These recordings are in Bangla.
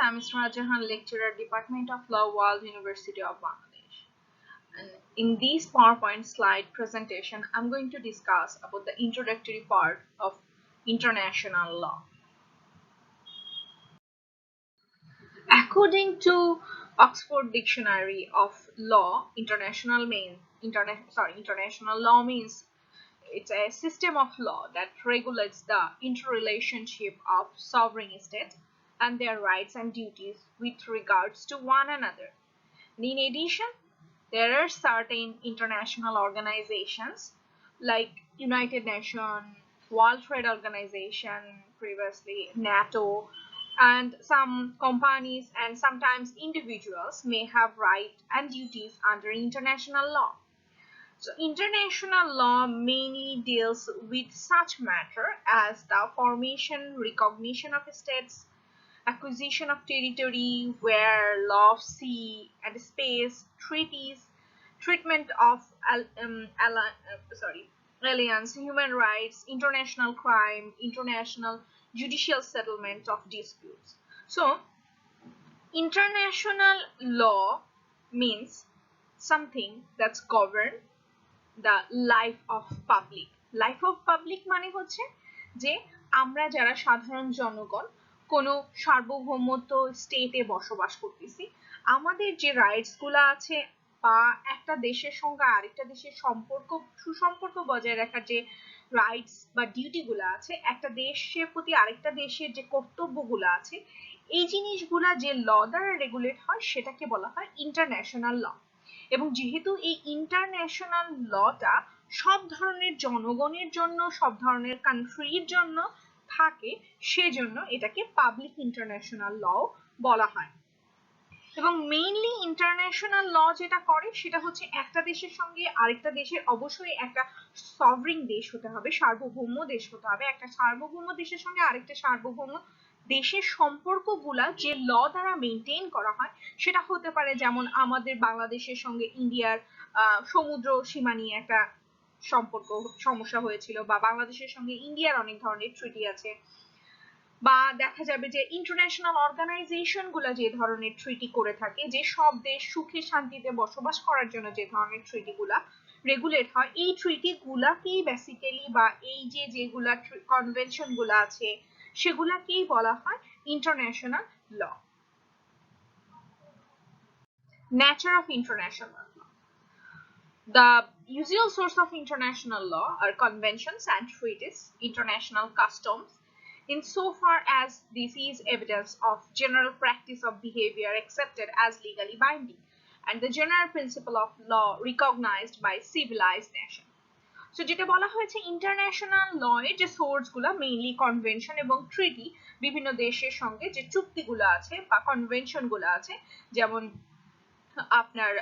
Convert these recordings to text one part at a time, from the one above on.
I'm Isra Jahan, lecturer, Department of Law, World University of Bangladesh. And in this PowerPoint slide presentation, I'm going to discuss about the introductory part of international law. According to Oxford Dictionary of Law, international law means it's a system of law that regulates the interrelationship of sovereign states and their rights and duties with regards to one another. In addition, there are certain international organizations like United Nations, World Trade Organization, previously NATO, and some companies and sometimes individuals may have rights and duties under international law. So international law mainly deals with such matter as the formation, recognition of states, acquisition of territory, where law of sea and space, treaties, treatment of aliens, human rights, international crime, international judicial settlement of disputes. So international law means something that's governed the life of public. Life of public মানে হচ্ছে যে আমরা যারা সাধারণ জনগণ কোনো সার্বভৌমত্ব স্টেটে বসবাস করতেছি, আমাদের যে রাইটস গুলো আছে বা একটা দেশের সঙ্গে আরেকটা দেশের সুসম্পর্ক বজায় রাখার যে রাইটস বা ডিউটি গুলো আছে, একটা দেশের প্রতি আরেকটা দেশের যে কর্তব্যগুলো আছে, এই জিনিসগুলা যে ল দ্বারা রেগুলেট হয় সেটাকে বলা হয় ইন্টারন্যাশনাল ল। এবং যেহেতু এই ইন্টারন্যাশনাল লটা সব ধরনের জনগণের জন্য, সব ধরনের কান্ট্রির জন্য থাকে, সেজন্য এটাকে পাবলিক ইন্টারন্যাশনাল ল বলা হয়। এবং মেইনলি ইন্টারন্যাশনাল ল যেটা করে সেটা হচ্ছে একটা দেশের সঙ্গে আরেকটা দেশের অবশ্যই একটা সভরিং দেশ হতে হবে, সার্বভৌম দেশ হতে হবে। একটা সার্বভৌম দেশের সঙ্গে আরেকটা সার্বভৌম দেশের সম্পর্কগুলা যে ল দ্বারা মেনটেন করা হয় সেটা হতে পারে, যেমন আমাদের বাংলাদেশের সঙ্গে ইন্ডিয়ার সমুদ্র সীমা নিয়ে একটা সমস্যা হয়েছিল, বা বাংলাদেশের সঙ্গে ইন্ডিয়ার অনেক ধরনের ট্রিটি আছে, বা দেখা যাবে যে ইন্টারন্যাশনাল অর্গানাইজেশন গুলা যে ধরনের ট্রিটি করে থাকে, যে সব দেশ সুখে শান্তিতে বসবাস করার জন্য যে ধরনের ট্রিটি গুলা রেগুলেট হয়, এই ট্রিটি গুলাকেই বেসিক্যালি, বা এই যে যেগুলা কনভেনশন গুলা আছে সেগুলাকেই বলা হয় international law. Nature of international law. The usual source of international law are conventions and treaties, international customs, insofar as this is evidence of general practice of behavior accepted as legally binding, and the general principle of law recognized by civilized nation. So যেটা বলা হয়েছে ইন্টারন্যাশনাল ল এর যে সোর্স গুলা মেইনলি কনভেনশন এবং ট্রিটি, বিভিন্ন দেশের সঙ্গে যে চুক্তিগুলো আছে বা কনভেনশন গুলো আছে, যেমন আপনার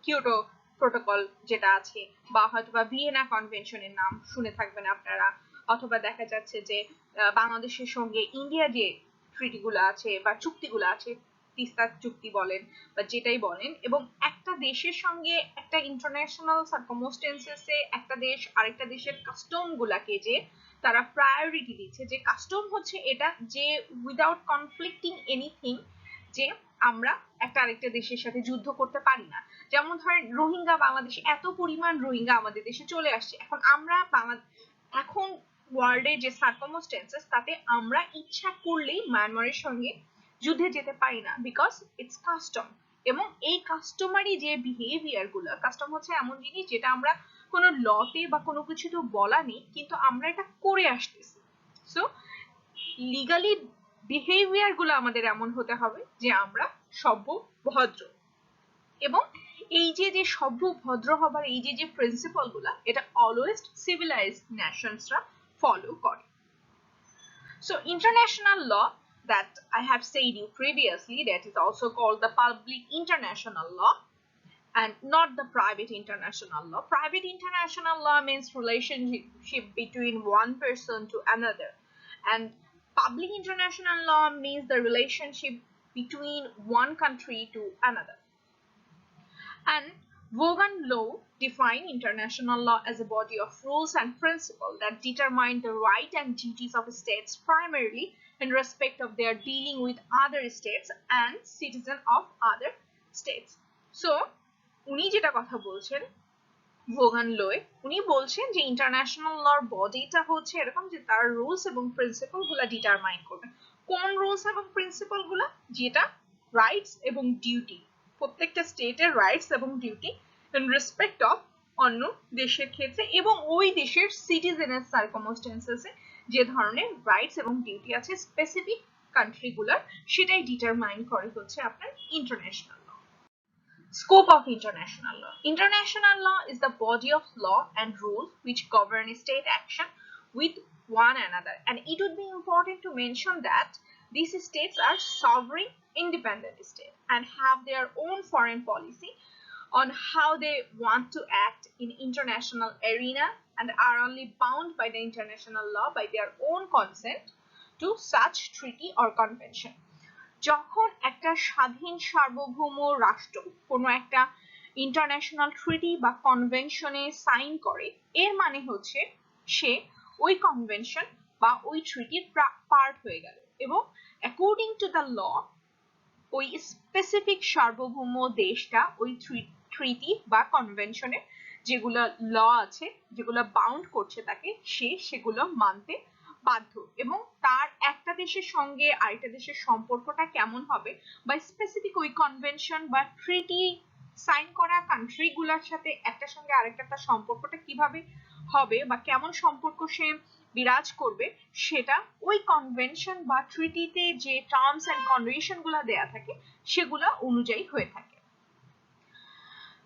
কিয়োটো প্রোটোকল যেটা আছে, বা হয়তো বা ভিয়েনা কনভেনশনের নাম শুনে থাকবেন আপনারা, অথবা দেখা যাচ্ছে যে বাংলাদেশের সঙ্গে ইন্ডিয়া যে ট্রিটিগুলো আছে বা চুক্তিগুলো আছে, তিস্তা চুক্তি বলেন বা যেটাই বলেন, এবং একটা দেশের সঙ্গে একটা ইন্টারন্যাশনাল সার্কামস্টেন্সেসে একটা দেশ আরেকটা দেশের কাস্টম গুলাকে যে তারা প্রায়োরিটি দিচ্ছে, যে কাস্টম হচ্ছে এটা যে উইদাউট কনফ্লিক্টিং এনিথিং, যে আমরা একটা আরেকটা দেশের সাথে যুদ্ধ করতে পারি না। যেমন ধরেন রোহিঙ্গা, বাংলাদেশে এত পরিমাণ রোহিঙ্গা আমাদের দেশে চলে আসছে, এখন ওয়ার্ল্ডের যে সার্কামস্টেন্সেস, তাতে আমরা ইচ্ছা করলেই মায়ানমারের সঙ্গে যুদ্ধে যেতে পারি না, বিকজ ইটস কাস্টম। এবং এই কাস্টমারি যে বিহেভিয়ার গুলো, কাস্টম হচ্ছে এমন জিনিস যেটা আমরা কোনো লতে বা কোনো কিছু তো বলা নেই, কিন্তু আমরা এটা করে আসতেছি। সো লিগালি বিহেভিয়ার গুলো আমাদের এমন হতে হবে যে আমরা সভ্য ভদ্র, এবং এই যে যে সভ্য ভদ্র হবার এই যে যে প্রিন্সিপাল গুলা, এটা অলওয়েজ সিভিলাইজড নেশনসরা ফলো করে। So international law that I have said you previously, that is also called the public international law and not the private international law. Private international law means relationship between one person to another, and public international law means the relationship between one country to another. And Vaughan law defined international law as a body of rules and principles that determine the right and duties of states, primarily in respect of their dealing with other states and citizen of other states. So উনি যেটা কথা বলছেন ভোগান লোয়, উনি বলছেন যে ইন্টারন্যাশনাল লর বডিটা হচ্ছে এরকম যে তার রুলস এবং প্রিন্সিপাল গুলা ডিটারমাইন করবে। কোন রুলস এবং প্রিন্সিপাল গুলা? যেটা রাইটস এবং ডিউটি, প্রত্যেকটা স্টেটের রাইটস এবং ডিউটি ইন রেসপেক্ট অফ অন্য দেশের ক্ষেত্রে এবং ওই দেশের সিটিজেনের সার্কামস্টেন্সেসে যে ধরনের রাইটস এবং ডিউটি আছে স্পেসিফিক কান্ট্রিগুলার, সেটাই ডিটারমাইন করে হচ্ছে আপনার international law. Scope of international law. International law is the body of law and rules which govern state action with one another, and it would be important to mention that these states are sovereign independent states and have their own foreign policy on how they want to act in international arena and are only bound by the international law by their own consent to such treaty or convention. যখন একটা স্বাধীন সার্বভৌম রাষ্ট্র কোনো একটা ইন্টারন্যাশনাল ট্রিটি বা কনভেনশনে সাইন করে, এর মানে হচ্ছে সে ওই কনভেনশন বা ওই ট্রিটির পার্ট হয়ে গেল এবং অ্যাকর্ডিং টু দ্য ল ওই স্পেসিফিক সার্বভৌম দেশটা ওই ট্রিটি বা কনভেনশনে যেগুলো ল আছে, যেগুলো বাউন্ড করছে তাকে, সে সেগুলো মানতে বাধ্য। এবং তার একটা দেশের সঙ্গে আরেকটা দেশের সম্পর্কটা কেমন হবে বা স্পেসিফিক ওই কনভেনশন বা ট্রিটি সাইন করা কান্ট্রিগুলোর সাথে একটার সঙ্গে আরেকটা সম্পর্কটা কিভাবে হবে বা কেমন সম্পর্ক সে বিরাজ করবে, সেটা ওই কনভেনশন বা ট্রিটিতে যে টার্মস এন্ড কন্ডিশন গুলো দেয়া থাকে সেগুলো অনুযায়ী হয়ে থাকে।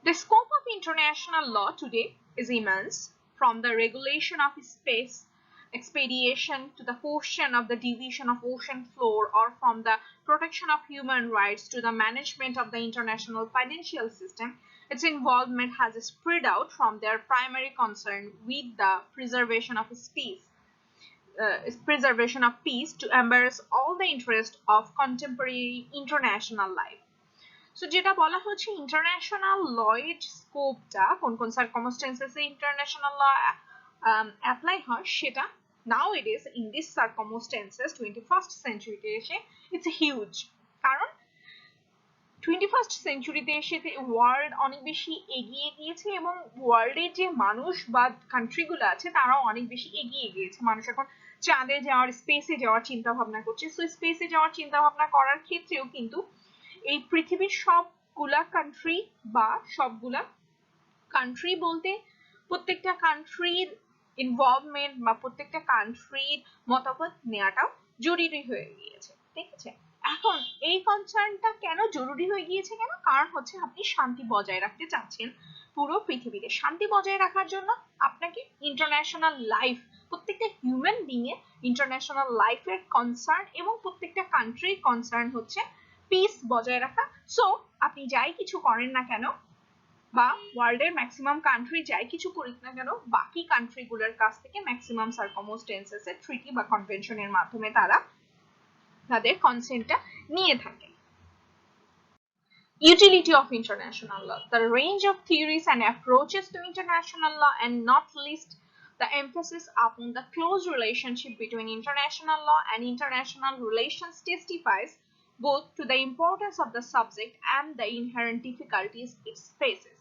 The scope of international law today is immense, from the regulation of space expedition to the question of the division of ocean floor, or from the protection of human rights to the management of the international financial system. Its involvement has spread out from their primary concern with the preservation of peace to embrace all the interests of contemporary international life. So যেটা বলা হচ্ছে ইন্টারন্যাশনাল ল এর স্কোপটা কোন কোন সার্কামস্টেন্সেসে ইন্টারন্যাশনাল ল অ্যাপ্লাই হয় সেটা nowadays in this circumstances 21st century তে এসে it's huge, কারণ 21st centuryতে এসে ওয়ার্ল্ড অনেক বেশি এগিয়ে গিয়েছে এবং ওয়ার্ল্ডের যে মানুষ বা কান্ট্রিগুলো আছে তারাও অনেক বেশি এগিয়ে গিয়েছে। মানুষ এখন চাঁদে যাওয়ার, স্পেসে যাওয়ার চিন্তা ভাবনা করছে। সো স্পেসে যাওয়ার চিন্তা ভাবনা করার ক্ষেত্রেও কিন্তু এই পৃথিবীর সবগুলা কান্ট্রি বা সবগুলা কান্ট্রি বলতে প্রত্যেকটা কান্ট্রির ইনভলভমেন্ট বা প্রত্যেকটা কান্ট্রির মতামত নেওয়াটাও জরুরি হয়ে গিয়েছে, ঠিক আছে? এখন এই কনসার্নটা কেন জরুরি হয়ে গিয়েছে, কেন? কারণ হচ্ছে আপনি শান্তি বজায় রাখতে চাচ্ছেন পুরো পৃথিবীতে। শান্তি বজায় রাখার জন্য আপনাকে ইন্টারন্যাশনাল লাইফ, প্রত্যেকটা হিউম্যান বিং এর ইন্টারন্যাশনাল লাইফের কনসার্ন এবং প্রত্যেকটা কান্ট্রির কনসার্ন হচ্ছে পিস বজায় রাখা। সো আপনি যাই কিছু করেন না কেন বা ওয়ার্ল্ডের ম্যাক্সিমাম কান্ট্রি যাই কিছু করিক না কেন, বাকি কান্ট্রিগুলোর কাছ থেকে ম্যাক্সিমাম সার্কামস্টেন্সেসে ট্রিটি বা কনভেনশনের মাধ্যমে তারা তাদের কনসেন্টটা নিয়ে থাকে। Utility of international law. The range of theories and approaches to international law, and not least the emphasis upon the close relationship between international law and international relations, testifies both to the importance of the subject and the inherent difficulties it faces.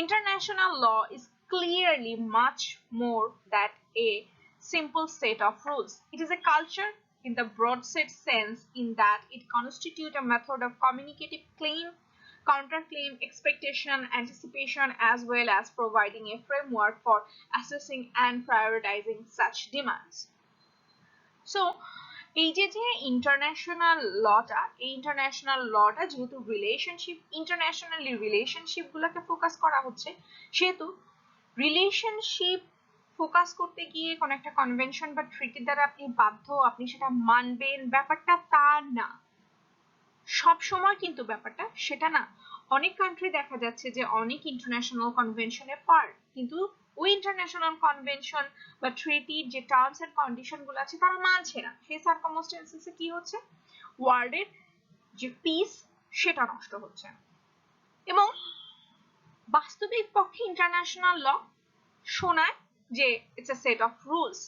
International law is clearly much more than a simple set of rules. It is a culture in the broad sense, in that it constitutes a method of communicative claim, counterclaim, expectation, anticipation, as well as providing a framework for assessing and prioritizing such demands. So এই যে ইন্টারন্যাশনাল লটা, এই ইন্টারন্যাশনাল লটা যেহেতু রিলেশনশিপ, ইন্টারন্যাশনালি রিলেশনশিপ গুলোকে ফোকাস করা হচ্ছে, সেহেতু রিলেশনশিপ ফোকাস করতে গিয়ে কোন একটা কনভেনশন বা ট্রিটি দ্বারা আপনি বাধ্য, আপনি সেটা মানবেন, ব্যাপারটা তা না। সব সময় কিন্তু ব্যাপারটা সেটা না। অনেক কান্ট্রি দেখা যাচ্ছে যে অনেক ইন্টারন্যাশনাল কনভেনশনের পার্ট, কিন্তু ওই ইন্টারন্যাশনাল কনভেনশন বা ট্রিটির যে টার্মস এন্ড কন্ডিশন গুলো আছে তারা মানছে না। সেই সার্কামস্টেন্সেসে কি হচ্ছে, ওয়ার্ল্ডের যে পিস সেটা নষ্ট হচ্ছে। এবং বাস্তবিক পক্ষে ইন্টারন্যাশনাল ল শোনায় যে it's a set of rules,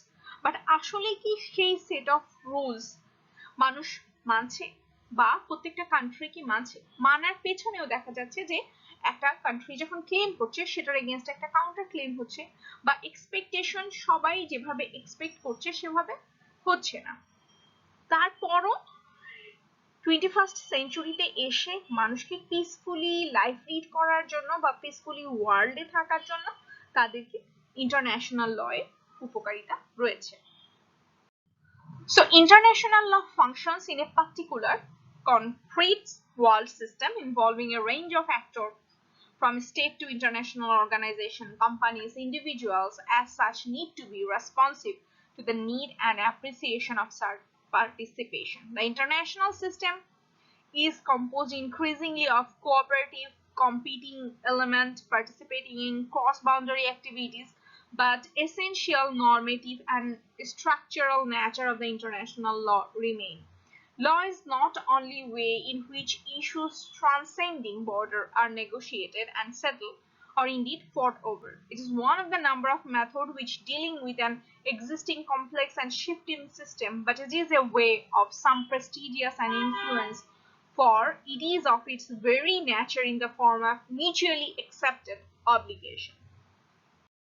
but আসলে কি সেই সেট অফ রুলস মানুষ মানছে বা প্রত্যেকটা কান্ট্রি কি মানছে, মানার পেছনেও দেখা যাচ্ছে যে একটা কান্ট্রি যখন ক্লেম করছে সেটার এগেইনস্ট একটা কাউন্টার ক্লেম হচ্ছে, বা এক্সপেকটেশন সবাই যেভাবে এক্সপেক্ট করছে সেভাবে হচ্ছে না। তারপরও 21st সেঞ্চুরিতে এসে মানুষকে পিসফুলি লাইফ লিড করার জন্য বা পিসফুলি ওয়ার্ল্ডে থাকার জন্য তাদেরকে ইন্টারন্যাশনাল লয়ে উপকারিতা রয়েছে। So international law functions in a particular concrete world system involving a range of actors from state to international organization. Companies, individuals as such need to be responsive to the need and appreciation of such participation. The international system is composed increasingly of cooperative competing elements participating in cross-boundary activities, but essential normative and structural nature of the international law remain. Law is not only way in which issues transcending border are negotiated and settled or indeed fought over. It is one of the number of methods which dealing with an existing complex and shifting system, but it is a way of some prestigious and influence, for it is of its very nature in the form of mutually accepted obligation.